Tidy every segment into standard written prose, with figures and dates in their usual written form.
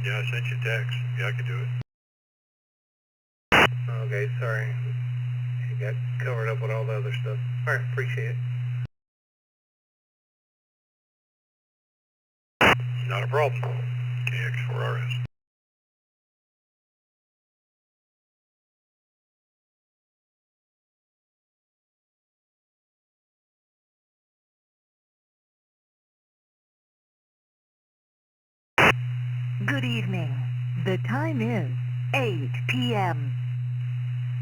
Yeah, I sent you a text. Yeah, I could do it. Okay, sorry. You got covered up with all the other stuff. Alright, appreciate it. Not a problem. KX4RS. Good evening. The time is 8 p.m.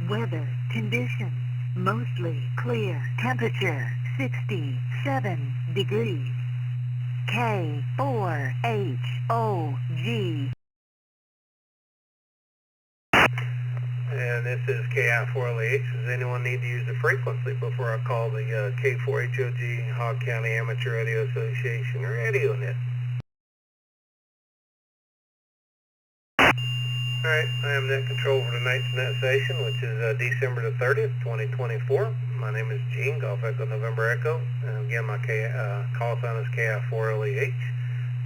Weather conditions mostly clear. Temperature 67 degrees. K4HOG. And this is KI4LH. Does anyone need to use the frequency before I call the K4HOG Hog County Amateur Radio Association or Radio Net? Alright, I am net control for tonight's net station, which is December the 30th, 2024. My name is Gene, Golf Echo November Echo. And again, my call sign is KI4LEH.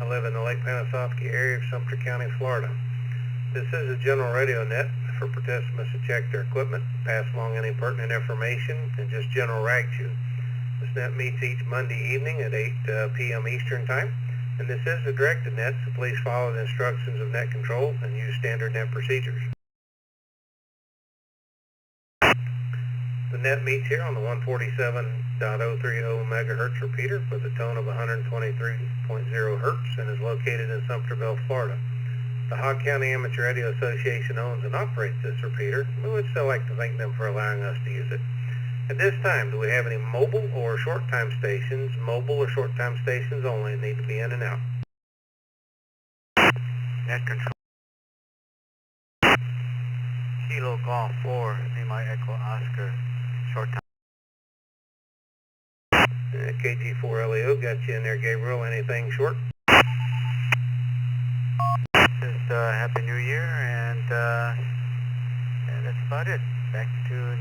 I live in the Lake Panasoffkee area of Sumter County, Florida. This is a general radio net for participants to check their equipment, pass along any pertinent information, and just general rag chew. This net meets each Monday evening at 8 p.m. Eastern Time. And this is a directed net, so please follow the instructions of net control and use standard net procedures. The net meets here on the 147.030 megahertz repeater with a tone of 123.0 hertz and is located in Sumterville, Florida. The Hog County Amateur Radio Association owns and operates this repeater. We would still like to thank them for allowing us to use it. At this time, do we have any mobile or short-time stations? Mobile or short-time stations only need to be in and out. Net control. Kilo Golf 4, Lima Echo Oscar, short time. KG4LEO, got you in there, Gabriel. Anything short? Just Happy New Year, and that's about it. Back to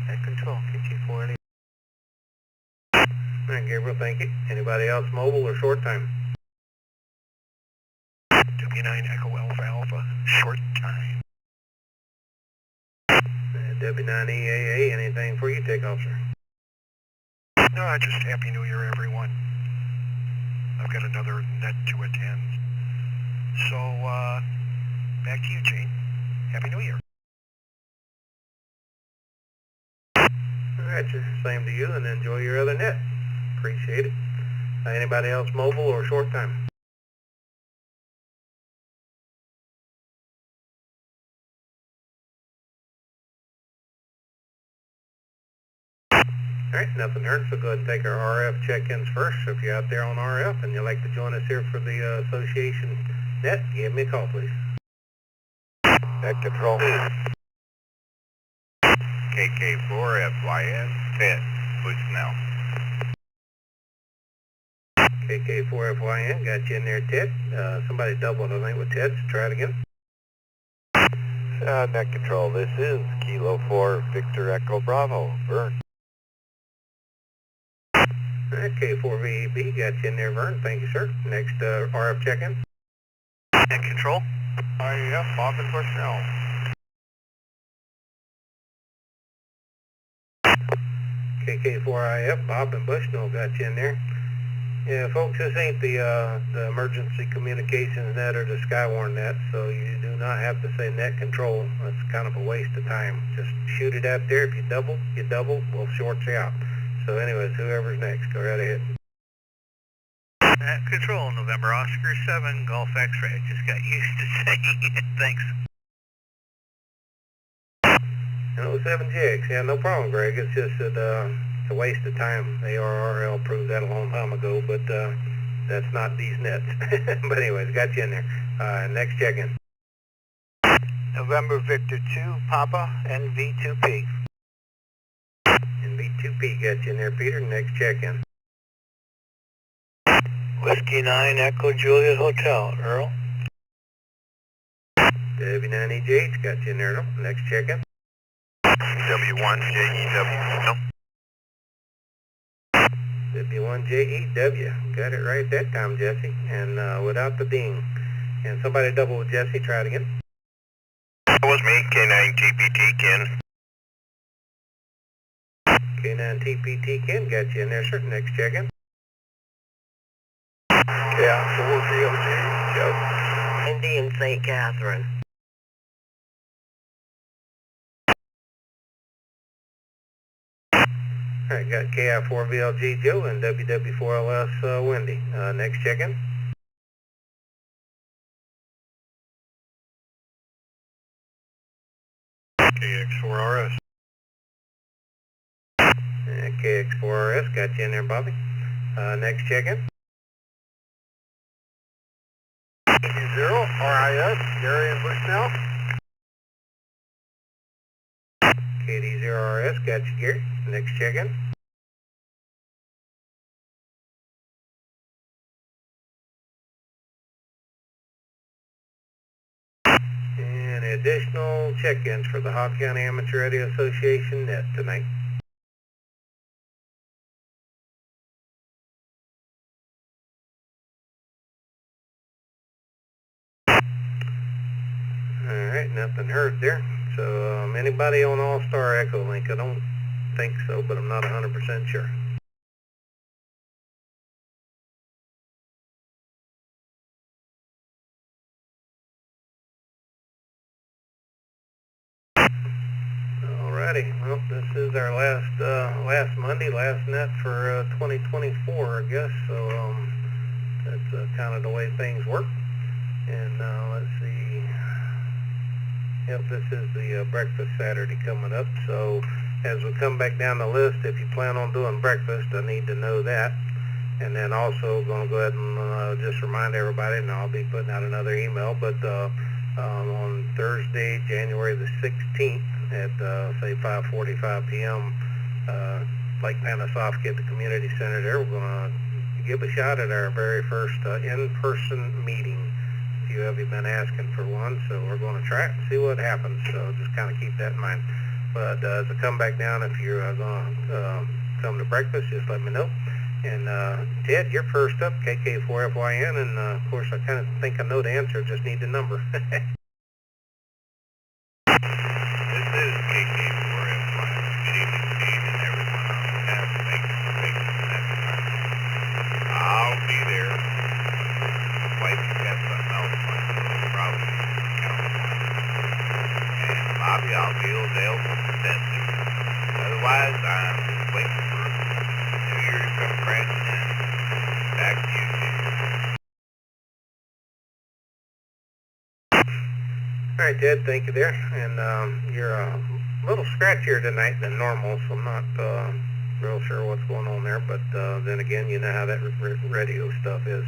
net control, KG4LEO. All right, Gabriel, thank you. Anybody else mobile or short time? W9 Echo Alpha Alpha, short time. W9EAA, anything for you, takeoff, sir? No, just Happy New Year, everyone. I've got another net to attend. So, back to you, Gene. Happy New Year. Alright, just same to you, and enjoy your other net. Appreciate it. Anybody else mobile or short time? Alright, nothing hurts, so go ahead and take our RF check-ins first. So if you're out there on RF and you'd like to join us here for the association net, give me a call, please. Net control. KK4FYN, Ted, boost now. KK4FYN, got you in there, Ted. Somebody doubled, I think, with Ted, so try it again. Net control, this is Kilo 4, Victor Echo Bravo, Vern. Alright, K4VEB, got you in there, Vern. Thank you, sir. Next RF check-in. Net control. Yep, Bob and Bushnell. KK4IF, Bob and Bushnell, got you in there. Yeah, folks, this ain't the emergency communications net or the Skywarn net, so you do not have to say net control. That's kind of a waste of time. Just shoot it out there. If you double, we'll short you out. So anyways, whoever's next, go right ahead. Net control, November Oscar 7, Golf X-ray. I just got used to saying it. Thanks. And 07GX, yeah, no problem, Greg. It's just that it's a waste of time. ARRL proved that a long time ago, but that's not these nets. But anyways, got you in there. Next check-in. November Victor 2, Papa, NV2P. NV2P, got you in there, Peter. Next check-in. Whiskey 9, Echo Juliet Hotel, Earl. W9EJH, got you in there, Earl. Next check-in. W1JEW. W1JEW, got it right that time, Jesse, and without the ding. And somebody double with Jesse, try it again. That was me, K9 TPT, Ken. K9 TPT, Ken, got you in there, sir. Next check-in. Yeah, 4VLG, Joe. Indian St. Catherine. Alright, got KI4VLG Joe and WW4LS Wendy. Next check-in. KX4RS. KX4RS, got you in there, Bobby. Next check-in. KD0, RIS, Gary and Bushnell. KD0RS, got you, Gary. Next check-in. And additional check-ins for the WHOG County Amateur Radio Association Net tonight. Alright, nothing heard there. So, anybody on All-Star Echo Link? I don't think so, but I'm not 100% sure. Alrighty, well, this is our last Monday, last net for 2024, I guess. So, that's kind of the way things work. And let's see. Yep, this is the breakfast Saturday coming up. So as we come back down the list, if you plan on doing breakfast, I need to know that. And then also going to go ahead and just remind everybody, and I'll be putting out another email, but on Thursday, January the 16th at say 5:45 p.m., Lake Panasoffkee at the community center there, we're going to give a shot at our very first in-person meeting. You have been asking for one, so we're going to try it and see what happens. So just kind of keep that in mind. But as I come back down, if you're going to come to breakfast, just let me know. And Ted, you're first up, KK4FYN, and of course I kind of think I know the answer, just need the number. This is KK4FYN. Chief and Kate and everyone on staff makes that. I'll be there. Wife got something else planned, so we'll probably count on it. And Bobby, I'll be available to send you. Otherwise, I'm just waiting for New Year to come crashing in. Back to you, Jim. All right, Ted, thank you there. And you're a little scratchier tonight than normal, so I'm not real sure what's going on there. But then again, you know how that radio stuff is.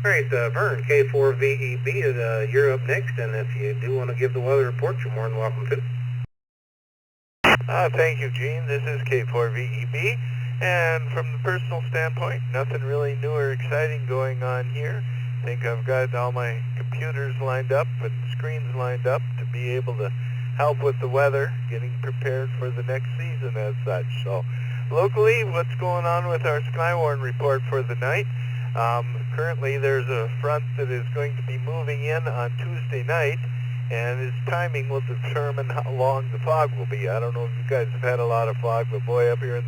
All right, Vern, K4VEB, you're up next, and if you do want to give the weather report, you're more than welcome to. Thank you, Gene. This is K4VEB, and from the personal standpoint, nothing really new or exciting going on here. I think I've got all my computers lined up and screens lined up to be able to help with the weather, getting prepared for the next season as such. So, locally, what's going on with our Skywarn report for the night? Currently there's a front that is going to be moving in on Tuesday night, and its timing will determine how long the fog will be. I don't know if you guys have had a lot of fog, but boy, up here in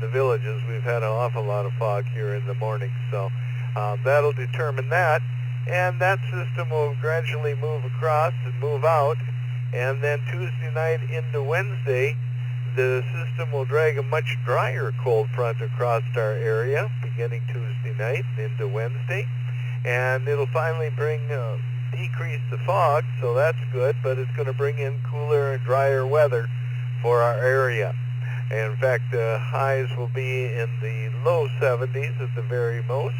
the villages, we've had an awful lot of fog here in the morning. So that'll determine that, and that system will gradually move across and move out, and then Tuesday night into Wednesday, the system will drag a much drier cold front across our area, beginning Tuesday night into Wednesday, and it'll finally decrease the fog, so that's good, but it's going to bring in cooler and drier weather for our area. And in fact, the highs will be in the low 70s at the very most,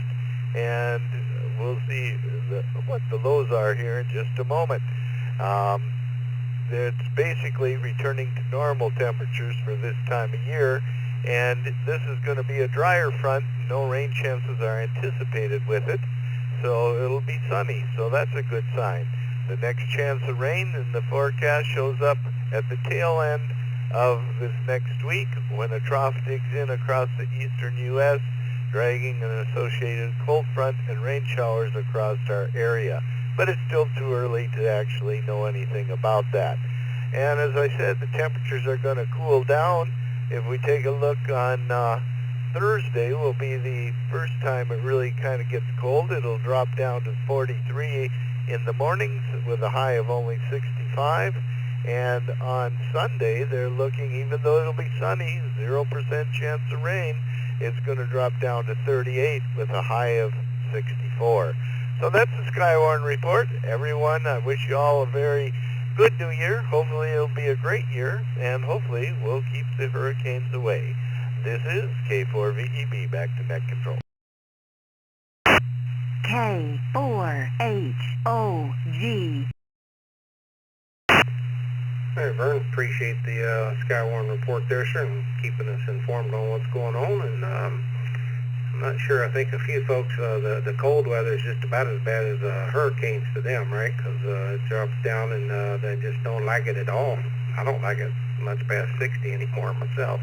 and we'll see what the lows are here in just a moment. It's basically returning to normal temperatures for this time of year, and this is going to be a drier front. No rain chances are anticipated with it, so it'll be sunny, so that's a good sign. The next chance of rain in the forecast shows up at the tail end of this next week when a trough digs in across the eastern U.S., dragging an associated cold front and rain showers across our area. but it's still too early to actually know anything about that. And as I said, the temperatures are going to cool down. If we take a look on Thursday, will be the first time it really kind of gets cold. It'll drop down to 43 in the mornings with a high of only 65. And on Sunday, they're looking, even though it'll be sunny, 0% chance of rain, it's going to drop down to 38 with a high of 64. So that's the Skywarn report. Everyone, I wish you all a very good new year. Hopefully it'll be a great year, and hopefully we'll keep the hurricanes away. This is K4VEB, back to Net Control. K4HOG. Hey, Vern, appreciate the Skywarn report there, sir, and keeping us informed on what's going on. And I'm not sure, I think a few folks, the cold weather is just about as bad as hurricanes to them, right? Because it drops down and they just don't like it at all. I don't like it much past 60 anymore myself.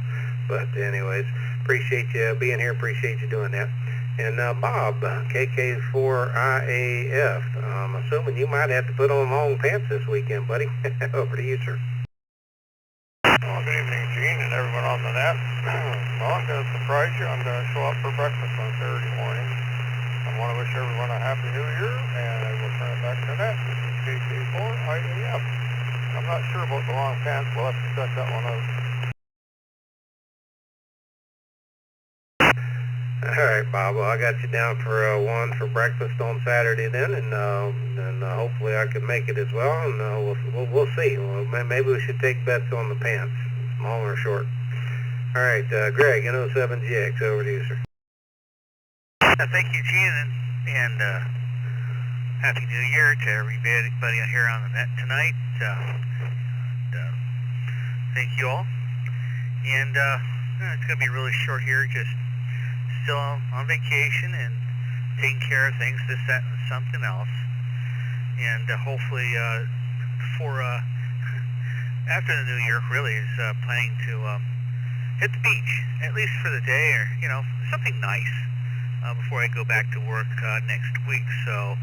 But anyways, appreciate you being here, appreciate you doing that. And Bob, KK4IAF, I'm assuming you might have to put on long pants this weekend, buddy. Over to you, sir. Well, good evening, Gene, and everyone on the net. Well, I'm going to surprise you. I'm going to show up for breakfast on Saturday morning. I want to wish everyone a Happy New Year, and I will turn it back to net. This is KK4IAF. I'm not sure about the long pants. We'll have to check that one out. All right, Bob. Well, I got you down for one for breakfast on Saturday then, and hopefully I can make it as well. And we'll see. Well, maybe we should take bets on the pants, long or short. All right, Greg, N07GX, over to you, sir. Thank you, Gene, and Happy New Year to everybody out here on the net tonight. Thank you all. And it's going to be really short here, just still on vacation and taking care of things, this, that, and something else. And hopefully after the new year really is planning to hit the beach, at least for the day, or, something nice before I go back to work next week. So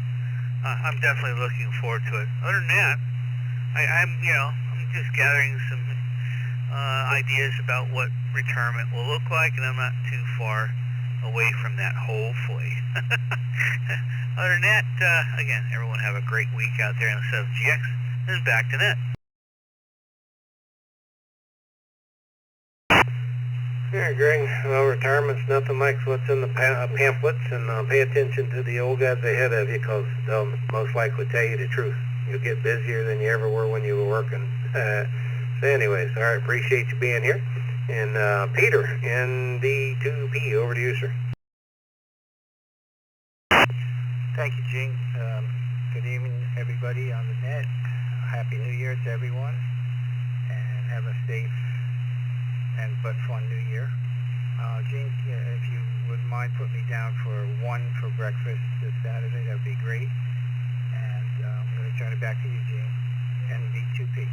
I'm definitely looking forward to it. Other than that, I'm just gathering some ideas about what retirement will look like, and I'm not too far away from that, hopefully. Other than that, again, everyone have a great week out there in the 7GX, and back to net. Yeah, Greg, well, retirement's nothing like what's in the pamphlets, and pay attention to the old guys ahead of you, because they'll most likely tell you the truth. You'll get busier than you ever were when you were working. So anyways, all right, appreciate you being here. And Peter, ND2P, over to you, sir. Thank you, Gene. Good evening, everybody on the net. Happy New Year to everyone, and have a safe but fun New Year. Gene, if you wouldn't mind putting me down for one for breakfast this Saturday, that would be great. And I'm going to turn it back to you, Gene. ND2P.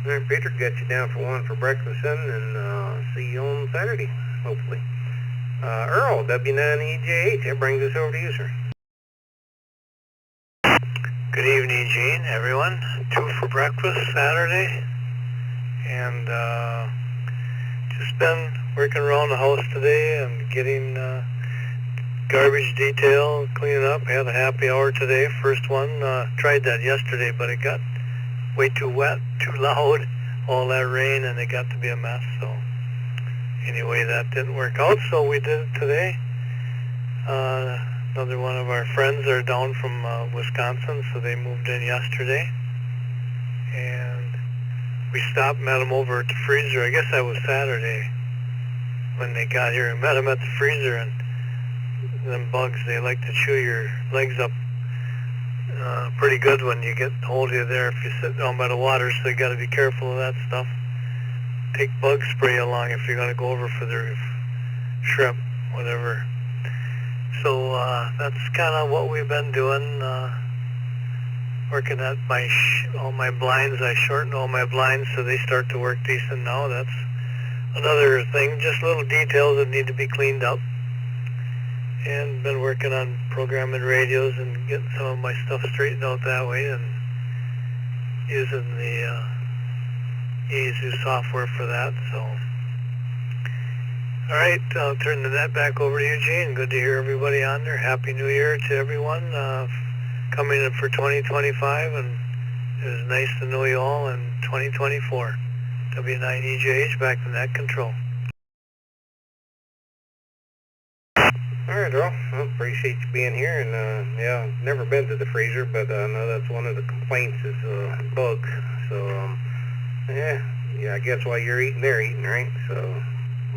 All right, Peter, got you down for one for breakfast then, and see you on Saturday, hopefully. Earl, W9EJH, that brings us over to you, sir. Good evening, Gene, everyone. 2 for breakfast Saturday, and just been working around the house today and getting garbage detail, cleaning up. I had a happy hour today, first one. Tried that yesterday, but it got way too wet, too loud, all that rain, and it got to be a mess. So anyway, that didn't work out, so we did it today. Another one of our friends are down from Wisconsin, so they moved in yesterday. And we stopped, met them over at the freezer. I guess that was Saturday when they got here. I met them at the freezer, and them bugs, they like to chew your legs up pretty good when you get hold of you there if you sit down by the water, so you got to be careful of that stuff. Take bug spray along if you're going to go over for their shrimp, whatever. So that's kind of what we've been doing, working at all my blinds. I shortened all my blinds so they start to work decent now. That's another thing, just little details that need to be cleaned up. and been working on programming radios and getting some of my stuff straightened out that way, and using the Yaesu software for that. So, all right, I'll turn the net back over to you, Gene. Good to hear everybody on there. Happy New Year to everyone coming in for 2025, and it was nice to know you all in 2024. W9EJH back to net control. All right, Earl. Well, appreciate you being here, and yeah, never been to the freezer, but I know that's one of the complaints is bugs. So, yeah, I guess while you're eating, they're eating, right? So,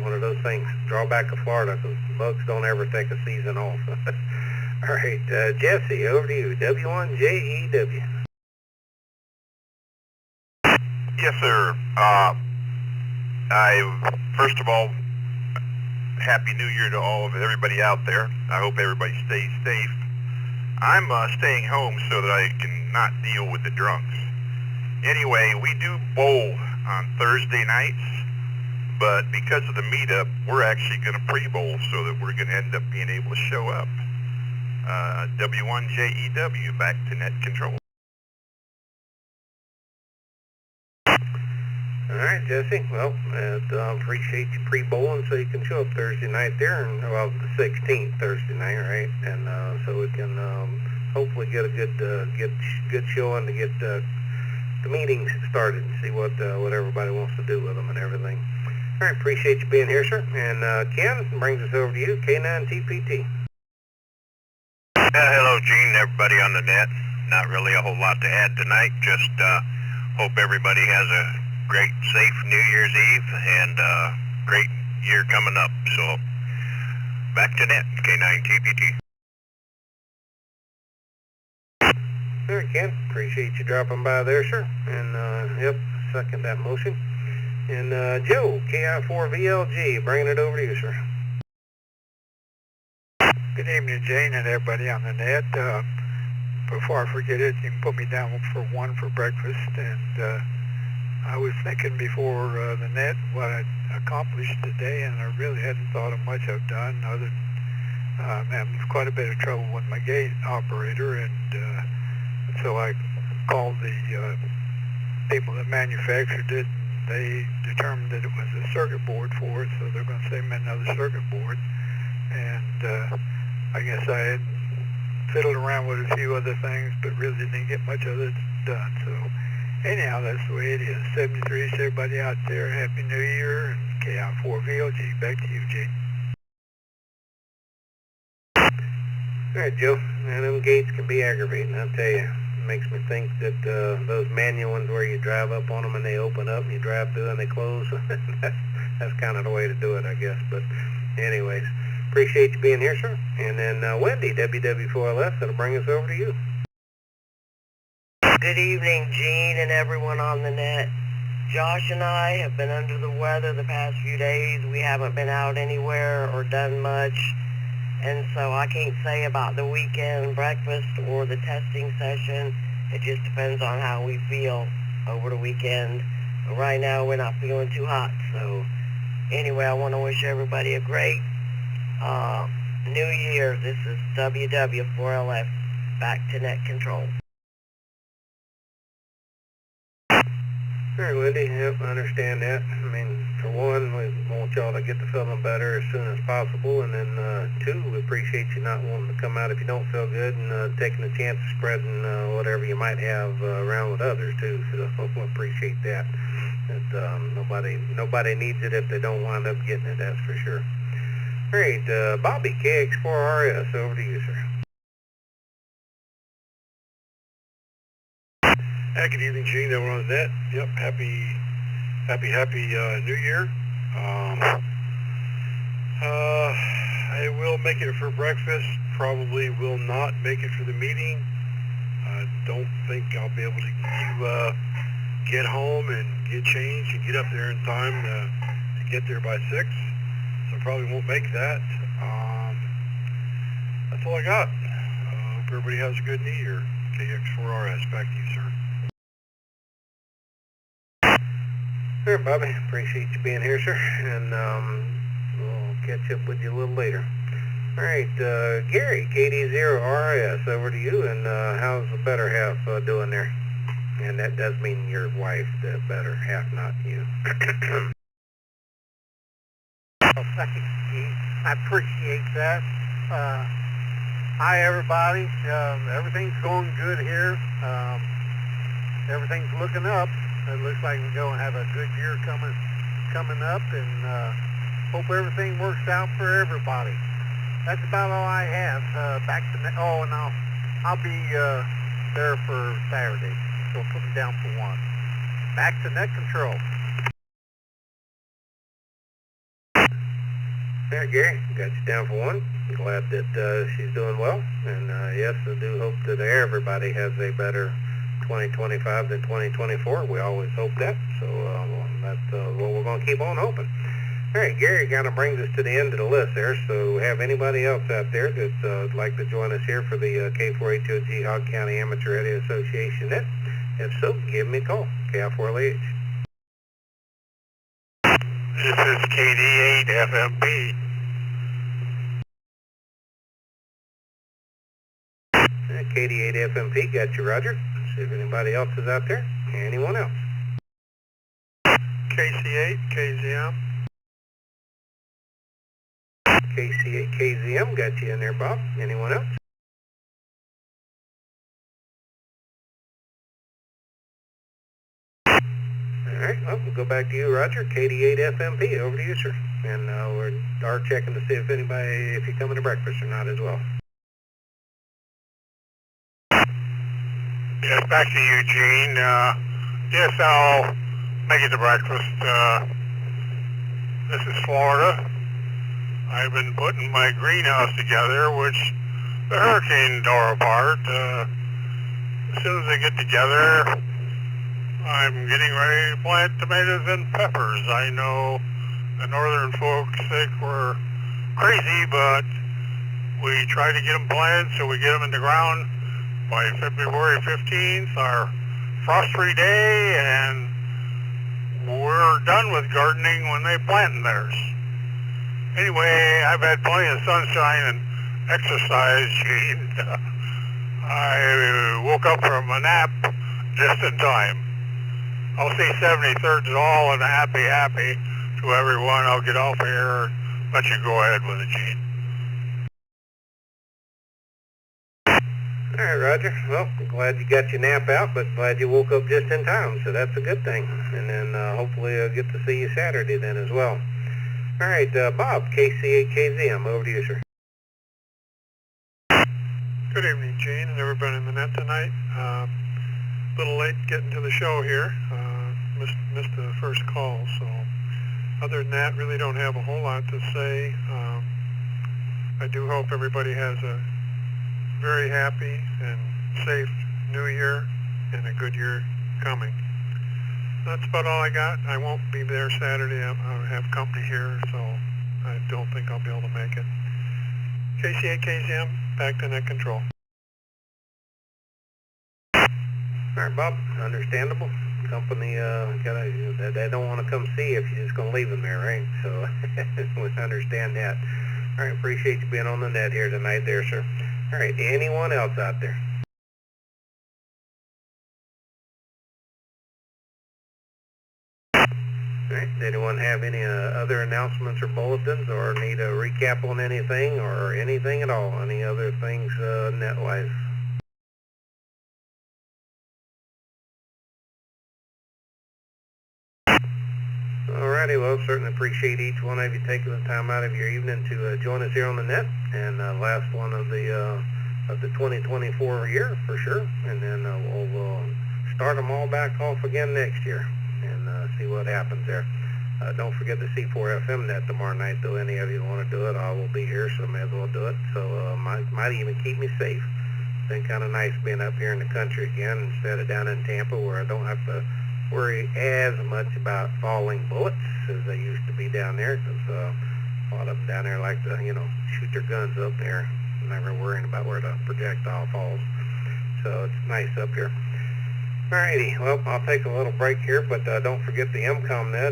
one of those things. Drawback of Florida, because bugs don't ever take a season off. All right, Jesse, over to you. W1JEW. Yes, sir. First of all, Happy New Year to all of everybody out there. I hope everybody stays safe. I'm staying home so that I can not deal with the drunks. Anyway, we do bowl on Thursday nights, but because of the meetup, we're actually going to pre-bowl so that we're going to end up being able to show up. W1JEW, back to net control. All right, Jesse. Well, appreciate you pre-bowling so you can show up Thursday night there, and well, the 16th Thursday night, right? And so we can hopefully get a good showing to get the meetings started and see what everybody wants to do with them and everything. All right, appreciate you being here, sir. And Ken, brings us over to you, K9TPT. Hello, Gene, everybody on the net. Not really a whole lot to add tonight. Just hope everybody has a great, safe New Year's Eve and great year coming up. So, back to net, K9TPT. All right, Ken, appreciate you dropping by there, sir. And, yep, second that motion. And Joe, KI4VLG, bringing it over to you, sir. Good evening, Jane, and everybody on the net. Before I forget it, you can put me down for one for breakfast. And I was thinking before the net what I accomplished today, and I really hadn't thought of much I've done other than I'm having quite a bit of trouble with my gate operator, and so I called the people that manufactured it. They determined that it was a circuit board for it, so they're going to send me another circuit board. And I guess I had fiddled around with a few other things, but really didn't get much of it done. So anyhow, that's the way it is. 73 to everybody out there. Happy New Year, and KI4VLG. Back to you, Jay. All right, Joe. Man, them gates can be aggravating, I'll tell you. It makes me think that those manual ones where you drive up on them and they open up and you drive through and they close, that's kind of the way to do it, I guess. But anyways, appreciate you being here, sir. And then Wendy, WW4LS, that'll bring us over to you. Good evening, Gene and everyone on the net. Josh and I have been under the weather the past few days. We haven't been out anywhere or done much. And so I can't say about the weekend breakfast or the testing session. It just depends on how we feel over the weekend. But right now we're not feeling too hot. So anyway, I want to wish everybody a great New Year. This is WW4LF, back to net control. All right, Wendy, yep, I understand that. I mean, for one, we want y'all to get to feeling better as soon as possible, and then two, we appreciate you not wanting to come out if you don't feel good and taking a chance of spreading whatever you might have around with others, too, so we appreciate that. Nobody needs it if they don't wind up getting it, that's for sure. All right, Bobby, KX4RS, over to you, sir. Good evening, Gene. Everyone on the net. Yep, happy New Year. I will make it for breakfast. Probably will not make it for the meeting. I don't think I'll be able to get home and get changed and get up there in time to get there by 6. So probably won't make that. That's all I got. Hope everybody has a good New Year. KX4RS, back to you, sir. All right, Bobby, appreciate you being here, sir, and we'll catch up with you a little later. All Alright, Gary, KD0RS, over to you, and how's the better half doing there? And that does mean your wife, the better half, not you. Well, thanks, Gene. I appreciate that. Hi, everybody. Everything's going good here. Everything's looking up. It looks like we're going to have a good year coming up, and hope everything works out for everybody. That's about all I have. Back to and I'll be there for Saturday, so put me down for 1. Back to net control. Yeah, Gary, got you down for 1. Glad that she's doing well, and yes, I do hope that everybody has a better 2025 than 2024. We always hope that, so that's what we're going to keep on hoping. All right, Gary kind of brings us to the end of the list there, so have anybody else out there that would like to join us here for the K4HOG Hog County Amateur Radio Association Net? If so, give me a call, KI4LH. This is KD8FMP. KD8FMP, got you, Roger. See if anybody else is out there. Anyone else? KC8, KZM. KC8, KZM, got you in there, Bob. Anyone else? Alright, well, we'll go back to you, Roger. KD8FMP, over to you, sir. And we are checking to see if you're coming to breakfast or not as well. Yes, back to you, Gene. Yes, I'll make it to breakfast. This is Florida. I've been putting my greenhouse together, which the hurricane tore apart. As soon as they get together, I'm getting ready to plant tomatoes and peppers. I know the northern folks think we're crazy, but we try to get them planted so we get them in the ground by February 15th, our frost-free day, and we're done with gardening when they plant theirs. Anyway, I've had plenty of sunshine and exercise, Gene. I woke up from a nap just in time. I'll say 73rd to all and happy to everyone. I'll get off here and let you go ahead with it, Gene. All right, Roger. Well, I'm glad you got your nap out, but glad you woke up just in time, so that's a good thing. And then hopefully I'll get to see you Saturday then as well. All right, Bob, KC8KZM, over to you, sir. Good evening, Gene, and everybody in the net tonight. A little late getting to the show here. Missed the first call, so other than that, really don't have a whole lot to say. I do hope everybody has a very happy and safe New Year and a good year coming. That's about all I got. I won't be there Saturday. I have company here, so I don't think I'll be able to make it. KC8, KZM, back to net control. All right, Bob, understandable. Company, they don't want to come see if you're just going to leave them there, right? So we understand that. All right, appreciate you being on the net here tonight there, sir. All right, anyone else out there? All right, does anyone have any other announcements or bulletins or need a recap on anything or anything at all? Any other things net-wise? Alrighty, well, certainly appreciate each one of you taking the time out of your evening to join us here on the net, and last one of the 2024 year for sure, and then we'll start them all back off again next year and see what happens there. Don't forget the C4FM net tomorrow night, though. Any of you want to do it, I will be here, so may as well do it. So might even keep me safe. It's been kind of nice being up here in the country again instead of down in Tampa, where I don't have to worry as much about falling bullets as they used to be down there, because a lot of them down there like to, shoot their guns up there, never worrying about where the projectile falls. So it's nice up here. Alrighty, well, I'll take a little break here, but don't forget the MCOM net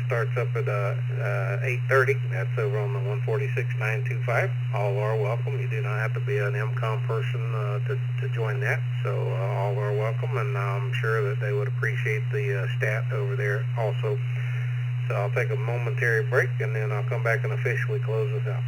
starts up at 8:30. That's over on the 146.925. All are welcome. You do not have to be an MCOM person to join that, so all are welcome, and I'm sure that they would appreciate the staff over there also. So I'll take a momentary break, and then I'll come back and officially close this out.